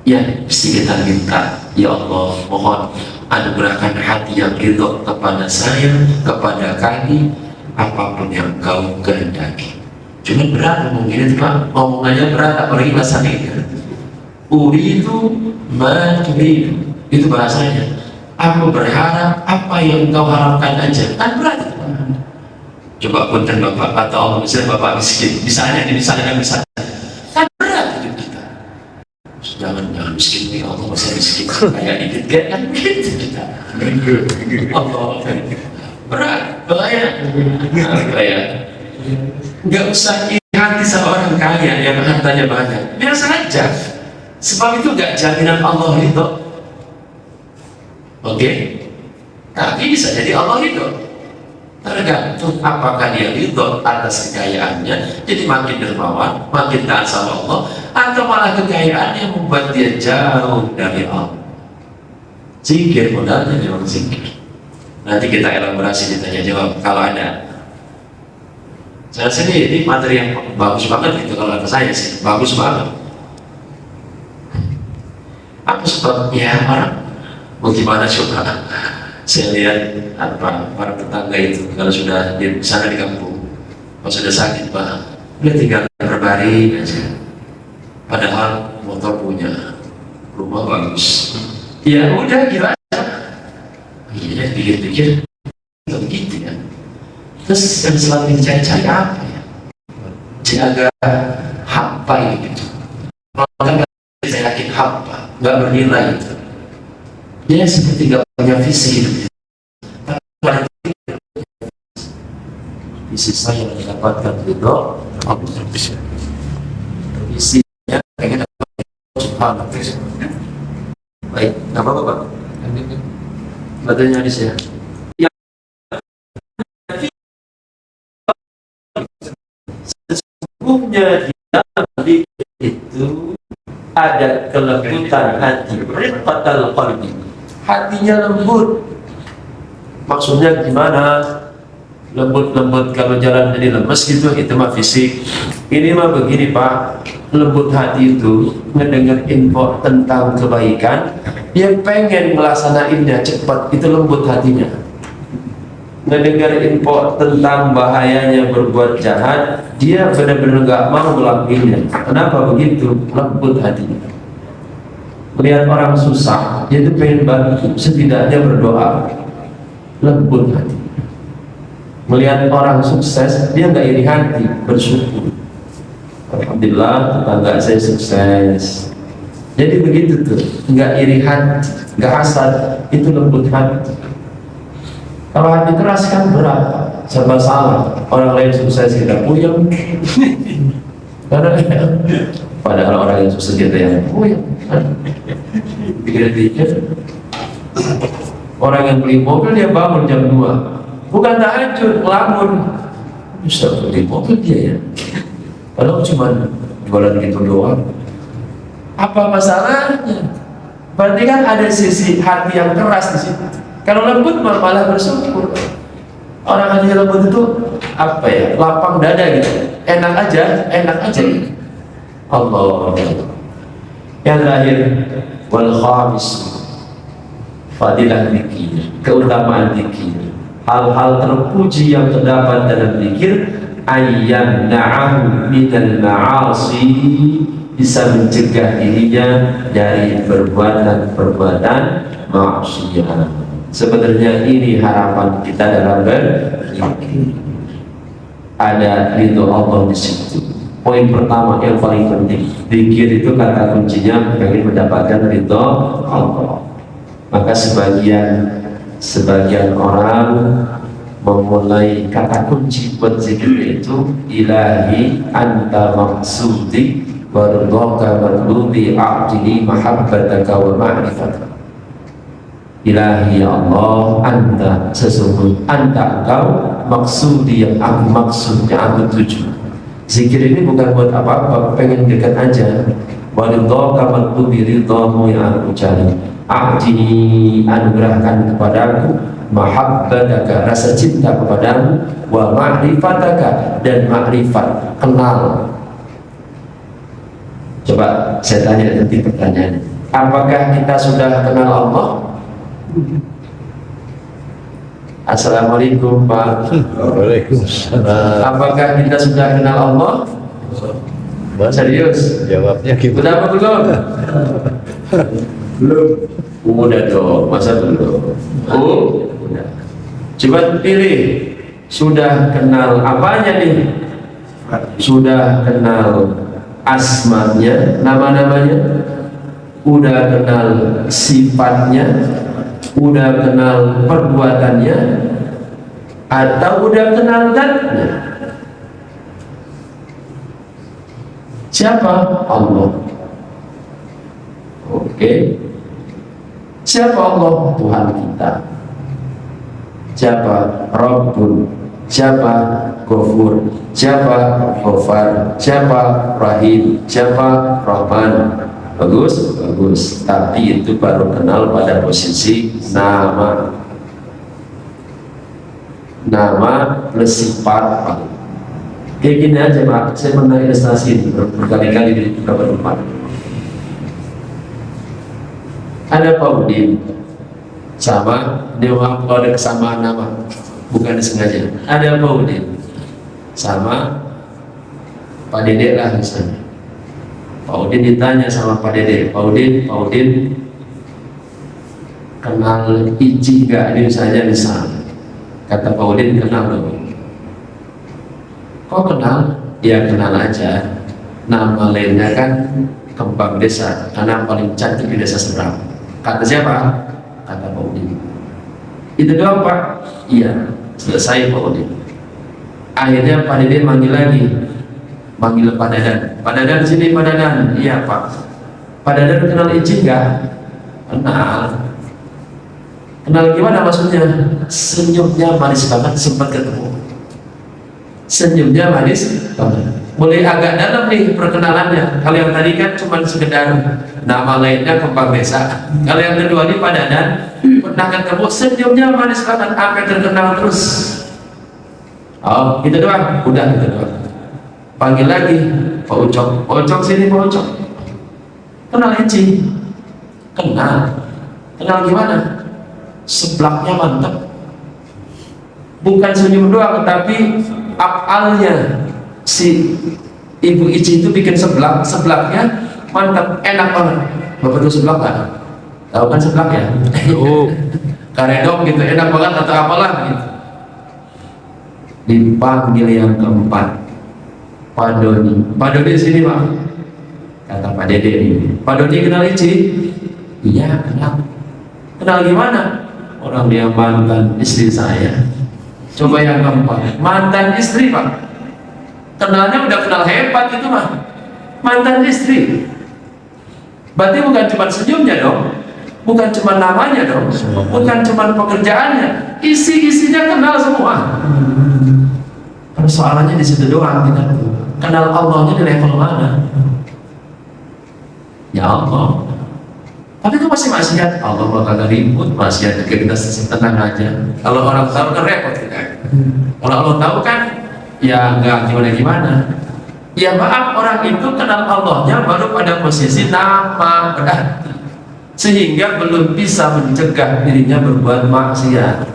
S1: Ya, mesti kita minta, ya Allah, mohon anugerahkan hati yang ridho kepada saya, kepada kami, apapun yang kau kehendaki. Cuma berat ngomongin itu Pak, ngomongannya berat, apalagi bahasa ini. Uridu ma turidu, itu bahasanya. Aku berharap apa yang kau harapkan aja, kan berat itu Pak. Coba punten Bapak, atau Allah misalnya Bapak miskin, misalnya kan berat hidup kita. Jangan miskin nih, Allah masih miskin kayak ini kan gitu kita. Allah berat, bahaya. Nggak usah iri hati sama orang kaya yang hartanya banyak, biasa aja. Sebab itu nggak jaminan Allah itu. Oke? Tapi bisa jadi Allah itu. Tergantung apakah dia ridho atas kekayaannya, jadi makin dermawan, makin taat sama Allah, atau malah kekayaan yang membuat dia jauh dari Allah. Zikir modalnya memang zikir. Nanti kita elaborasi ditanya jawab kalau ada. Saya sendiri ini materi yang bagus banget gitu kalau kata saya sih, bagus banget. Apa sebabnya orang? Mau gimana coba? Saya lihat apa para tetangga itu kalau sudah di sana di kampung, kalau sudah sakit pak, udah tinggal berbaring aja. Padahal motor punya, rumah bagus. Ya udah gila aja. Iya pikir-pikir begitu ya. Terus yang selalu dicari-cari apa ya? Jaga hampa gitu. Kalau saya yakin hampa, nggak bernilai itu. Dia seperti nggak punya visi hidup. Visi saya mendapatkan ridho Allah. Visinya pengen dapat subhanallah. Baik, nggak apa-apa Pak. Matanya hadis ya. Sesungguhnya di dalam zikir itu ada kelembutan hati, riqatal qalbi. Hatinya lembut. Maksudnya gimana? Lembut-lembut kalau jalan jadi lemes gitu, itu mah fisik. Ini mah begini Pak, lembut hati itu ngedenger info tentang kebaikan, dia pengen melaksanainnya cepat, itu lembut hatinya. Ngedengar info tentang bahayanya berbuat jahat, dia benar-benar nggak mau ngelakuinnya. Kenapa begitu? Lembut hatinya. Melihat orang susah, dia itu pengen bantu, setidaknya berdoa. Lembut hati. Melihat orang sukses, dia nggak iri hati, bersyukur. Alhamdulillah tetangga saya sukses. Jadi begitu tuh, nggak iri hati, nggak hasad, itu lembut hati. Kalau hati keras kan berat, serba salah. Orang lain sukses kita puyeng. Karena padahal orang yang sukses kita yang puyeng. Pikir-pikir, orang yang beli mobil dia bangun jam 2. Bukan tahajud, ngelamun. Bisa beli mobil dia ya. Kalau cuma jualan gitu doang. Apa masalahnya? Berarti kan ada sisi hati yang keras di situ. Kalau lembut malah bersyukur. Orang hati lembut itu apa ya? Lapang dada gitu. Enak aja. Allah. Yang terakhir, wal khamis, fadilah dzikir, keutamaan dzikir. Hal-hal terpuji yang terdapat dalam dzikir, ayyan na'ahu minal ma'asi, bisa mencegah dirinya dari perbuatan maksiat. Sebenarnya ini harapan kita dalam berzikir. Ada ridho Allah di situ. Poin pertama yang paling penting, zikir itu kata kuncinya pengen mendapatkan ridho Allah. Maka sebagian orang memulai kata kunci buat zikir itu, ilahi anta maksudi wardoka warludi a'jini mahabbataka wa ma'rifataka. Ilahi ya Allah, anta sesungguhnya, anta engkau maksudi yang aku maksud, yang aku tuju. Zikir ini bukan buat apa-apa, pengen dekat aja. Wardoka warludi ridhamu yang aku cari. A'jini, anugerahkan kepadaku mahabbataka, rasa cinta kepadamu, wa ma'rifataka, dan ma'rifat, kenal. Coba saya tanya nanti pertanyaannya, apakah kita sudah kenal Allah? Assalamualaikum Pak.
S2: Waalaikumsalam.
S1: Apakah kita sudah kenal Allah? Serius?
S2: Jawabnya gitu.
S1: Udah apa belum? Belum. Udah dong, masa belum? Udah. Coba pilih, sudah kenal apanya nih? Sudah kenal asmanya, nama-namanya? Udah kenal sifatnya? Udah kenal perbuatannya? Atau udah kenal zatnya? Siapa? Allah. Oke. Siapa Allah? Tuhan kita. Siapa? Rabbul Siapa? Ghafur. Siapa? Ghafar. Siapa? Rahim. Siapa? Rahman. Bagus, bagus. Tapi itu baru kenal pada posisi nama. Nama plus sifat, Pak. Kayak gini aja, Pak. Saya pernah ilustrasi ini berkali-kali di beberapa tempat. Ada Pak Udin sama Dewa, kalau ada kesamaan nama, bukan disengaja. Ada Pak Udin sama Pak Dede lah misalnya. Pak Udin ditanya sama Pak Dede, Pak Udin kenal Ici nggak? Ini misalnya kata Pak Udin, kenal dong. Kok kenal? Ya kenal aja. Nama lainnya kan Kembang Desa, karena paling cantik di desa seberang. Kata siapa? Kata Pak Udin. Itu doang, Pak? Iya. Selesai Pak Udin. Akhirnya Pak Dede manggil lagi, manggil Pak Dadan. Pak Dadan sini, Pak Dadan. Iya, Pak. Pak Dadan kenal Ici nggak? Kenal. Kenal gimana maksudnya? Senyumnya manis banget, sempat ketemu. Senyumnya manis banget. Mulai agak dalam nih perkenalannya. Kalau yang tadi kan cuma sekedar nama lainnya Kembang Desa. Kalau yang kedua ini Pak Dadan pernah ketemu, senyumnya manis banget, sampai terkenal terus. Oh, itu doang, udah gitu doang. Panggil lagi Pak Ucok. Pak Ucok sini, Pak Ucok. Kenal Ici? Kenal. Kenal gimana? Seblaknya mantap. Bukan senyum doang, tapi afalnya si Ibu Ici itu bikin seblaknya mantap, enak banget. Bapak tuh seblak kan? Tahu kan seblak ya? Karedok gitu, enak banget atau apalah gitu. Dipanggil yang keempat, Pak Doni. Pak Doni sini, Pak. Kata Pak Dede ini, Pak Doni kenal Ici? Iya, kenal. Kenal gimana? Orang dia mantan istri saya. Coba yang keempat, mantan istri, Pak. Kenalnya udah kenal hebat itu mah. Mantan istri. Berarti bukan cuma senyumnya dong, bukan cuma namanya dong, bukan cuma pekerjaannya, isi-isinya kenal semua. Persoalannya di situ doang, kita kenal Allahnya di level mana? Ya Allah. Tapi itu masih maksiat, Allah bakal ribut, maksiat kita tenang aja. Kalau orang tahu kan repot kita. Kalau Allah tahu kan, ya nggak gimana-gimana. Ya maaf, orang itu kenal Allahnya baru pada posisi nama berarti, sehingga belum bisa mencegah dirinya berbuat maksiat.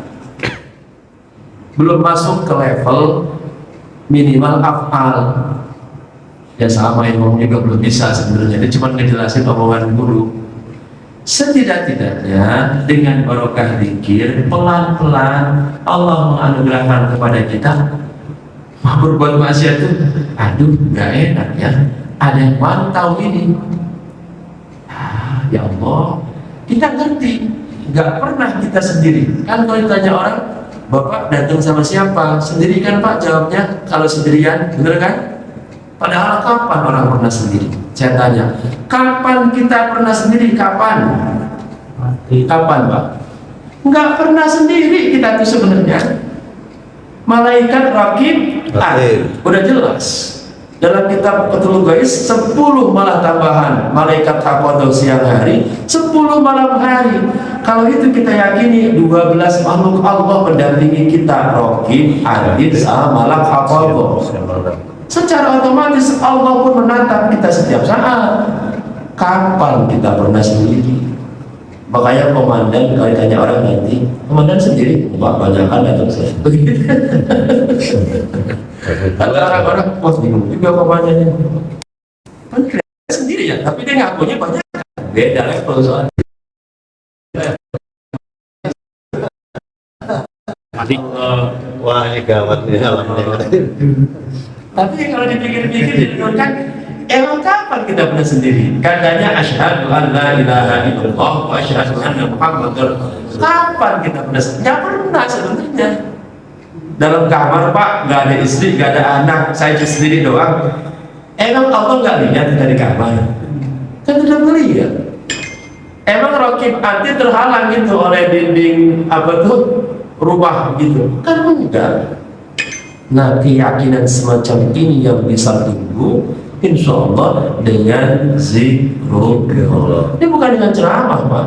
S1: Belum masuk ke level minimal afal. Ya sama, imam juga belum bisa sebenarnya. Dia cuma ngejelasin omongan guru. Setidak-tidaknya dengan barokah zikir, pelan-pelan Allah menganugerahkan kepada kita. Mau berbuat maksiat itu, aduh nggak enak ya, ada yang mantau ini. Ya Allah, kita ngerti, nggak pernah kita sendiri. Kan kalau ditanya orang, Bapak datang sama siapa? Sendiri kan Pak? Jawabnya kalau sendirian, bener kan? Padahal kapan orang pernah sendiri? Saya tanya, kapan kita pernah sendiri? Kapan? Kapan, Pak? Nggak pernah sendiri kita tuh sebenarnya. Malaikat rakib, udah jelas. Dalam kitab Fathul Ghais 10 malah tambahan malaikat hafadah siang hari, 10 malam hari. Kalau itu kita yakini 12 makhluk Allah mendampingi kita, rakib, adid, sama malak hafadah. Secara otomatis Allah pun menatap kita setiap saat. Kapan kita pernah sendiri? Makanya komandan kalau ditanya orang nanti, komandan sendiri, banyak kan datang saya. Kalau orang-orang, wah bingung juga komandannya. Kan kelihatan sendiri ya, tapi dia ngakunya banyak. Beda level soalnya.
S2: Wah, ini gawat nih alamnya.
S1: Tapi kalau dipikir-pikir kan, emang kapan kita pernah sendiri? Katanya asyhadu an la ilaha illallah wa asyhadu anna muhammadar. Kapan kita pernah sendiri? Nggak pernah sebenarnya. Dalam kamar Pak, nggak ada istri, nggak ada anak, saya sendiri doang. Emang Allah nggak lihat kita di kamar? Kan udah ngelihat. Emang rakib anti terhalang gitu oleh dinding apa tuh rumah gitu? Kan enggak. Nah, keyakinan semacam ini yang bisa tumbuh insya Allah dengan zikrullah. Ini bukan dengan ceramah, Pak.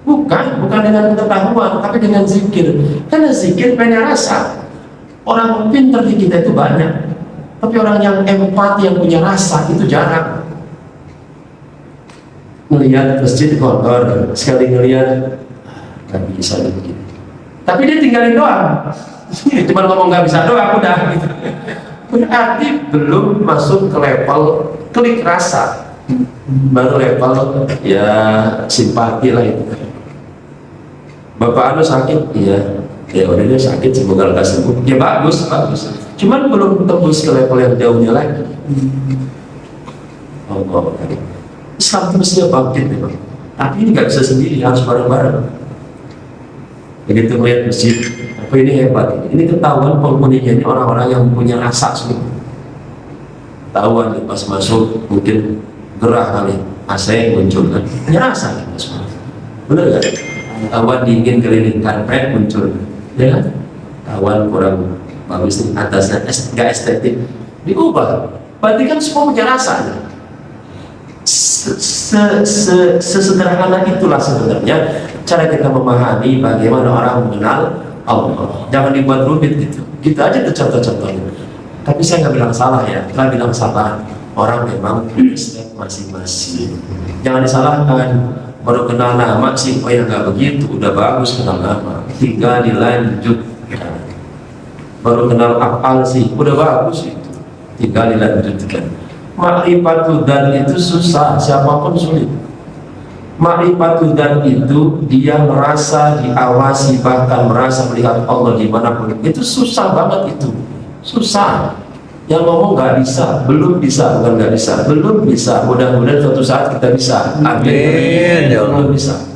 S1: Bukan dengan pengetahuan, tapi dengan zikir. Karena zikir punya rasa. Orang pintar di kita itu banyak, tapi orang yang empati, yang punya rasa itu jarang. Melihat masjid kotor, sekali ngelihat nggak bisa begini. Tapi dia tinggalin doang. Cuma ngomong nggak bisa doang, udah gitu. Berarti belum masuk ke level klik rasa, baru level ya simpati lah itu. Bapak anu sakit, iya, ya udah dia sakit, semoga lekas sembuh. Ya bagus. Cuman belum tembus ke level yang jauhnya lagi. Allah, Islam itu mestinya bangkit memang. Tapi ini nggak bisa sendiri, harus bareng-bareng. Begitu melihat masjid, apa ini hebat. Ini ketahuan penghuninya ini orang-orang yang punya rasa semua. Ketahuan pas masuk mungkin gerah kali, AC muncul kan, punya rasa kita semua. Bener nggak? Ketahuan dingin keliling karpet muncul, ya kan? Ketahuan kurang bagus nih atasnya, nggak estetik, diubah. Berarti kan semua punya rasa. Sesederhana itulah sebenarnya cara kita memahami bagaimana orang mengenal Allah. Jangan dibuat rumit gitu. Kita aja contoh-contohnya. Tapi saya nggak bilang salah ya. Saya bilang salah. Orang memang punya step masing-masing. Jangan disalahkan. Baru kenal nama sih, oh ya nggak begitu. Udah bagus kenal nama. Tinggal dilanjutkan. Baru kenal afal sih, udah bagus itu. Tinggal dilanjutkan. Ma'rifatul dan itu susah, siapapun sulit. Ma'rifatul dan itu dia merasa diawasi, bahkan merasa melihat Allah dimanapun. Itu susah banget itu, susah. Yang ngomong nggak bisa, belum bisa, bukan nggak bisa, belum bisa. Mudah-mudahan suatu saat kita bisa. Amin. Belum bisa.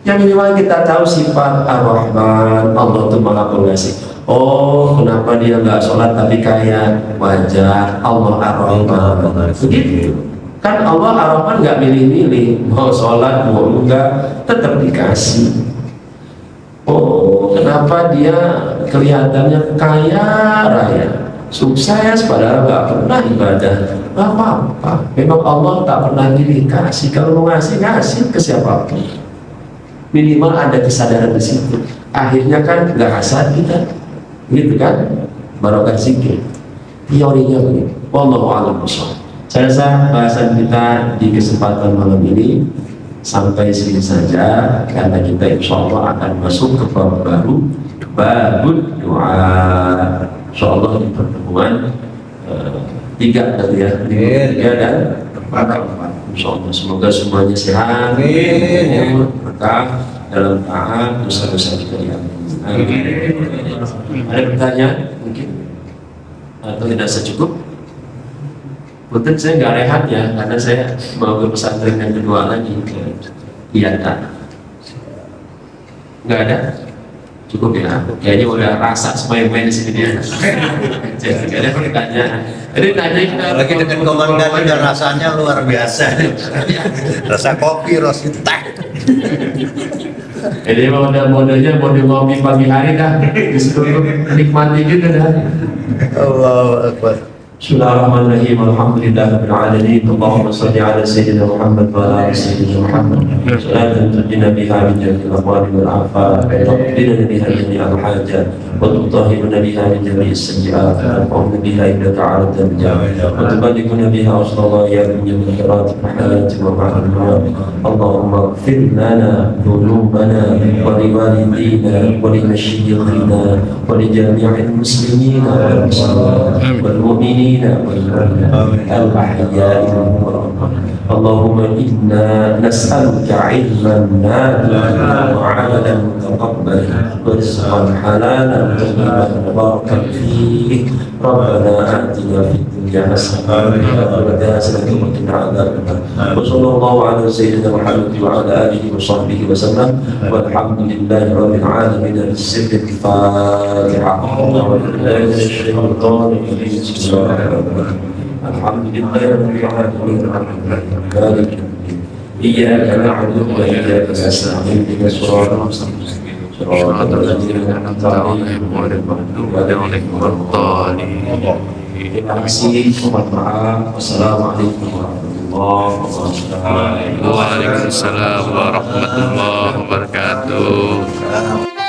S1: Yang minimal kita tahu sifat Ar-Rahman, Allah itu Maha Pengasih. Oh, kenapa dia nggak sholat tapi kaya? Wajar, Allah Ar-Rahman. Begitu. Kan Allah Ar-Rahman nggak milih-milih, mau sholat mau enggak, tetap dikasih. Oh, kenapa dia kelihatannya kaya raya, sukses padahal nggak pernah ibadah? Nggak apa-apa. Memang Allah tak pernah milih kasih. Kalau mau ngasih ke siapapun. Minimal ada kesadaran di situ. Akhirnya kan nggak hasad kita. Gitu kan, barokah zikir. Teorinya begitu. Wallahu a'lam bishawab. Saya rasa bahasan kita di kesempatan malam ini sampai sini saja, karena kita insya Allah akan masuk ke bab baru, babud doa. Insya Allah di pertemuan 3 tadi ya, 3 dan 4. Insya Allah semoga semuanya sehat, berkah dalam taat, dosa-dosa kita diampuni. Ada pertanyaan mungkin atau tidak secukup? Mungkin saya nggak rehat ya, karena saya mau ke pesantren yang kedua lagi ke Iyata. Nggak ada? Cukup ya? Kayaknya udah rasa semua yang main di sini dia. Jadi nggak ada pertanyaan. Jadi tanya kita
S2: lagi dengan komandan udah rasanya luar biasa. Rasa kopi, rasa teh.
S1: Jadi modenya mode ngopi pagi hari dah, disuruh nikmati gitu dah.
S2: Allahu Akbar.
S1: Bismillahirrahmanirrahim. Alhamdulillahirabbil alamin. Allahumma shalli ala sayyidina Muhammad wa ala ali sayyidina Muhammad. Salatan tudina biha min jami'il aqwali wal afat, wa tuqdina biha jami'al hajat, wa tutahhiruna biha min jami'is sayyi'at, wa tu'minu biha innaka 'ala al-jannah, wa tuballighuna biha aqsal ya min jami'il khairat wa hayati wa ma'al. Allahumma ighfir lana dhunubana wa liwalidina wa limashayikhina wa li jami'il muslimina wal muslimat wal mu'minin الأحياء اللهم إنا نسألك علما نافعا وعملا متقبلا ورزقا حلالا طيبا مباركا فيه ربنا آتنا في الدنيا حسنة وفي الآخرة حسنة وقنا عذاب النار وصلى الله على سيدنا محمد وعلى آله وصحبه وسلم والحمد لله رب العالمين. السر الفاتحة. الحمد لله رب العالمين مالك يوم الدين إياك نعبد وإياك نستعين اهدنا الصراط المستقيم صراط الذين أنعمت عليهم غير المغضوب عليهم ولا الضالين. Terima kasih, mohon maaf. Wassalamualaikum warahmatullahi wabarakatuh.
S3: Waalaikumsalam warahmatullahi wabarakatuh.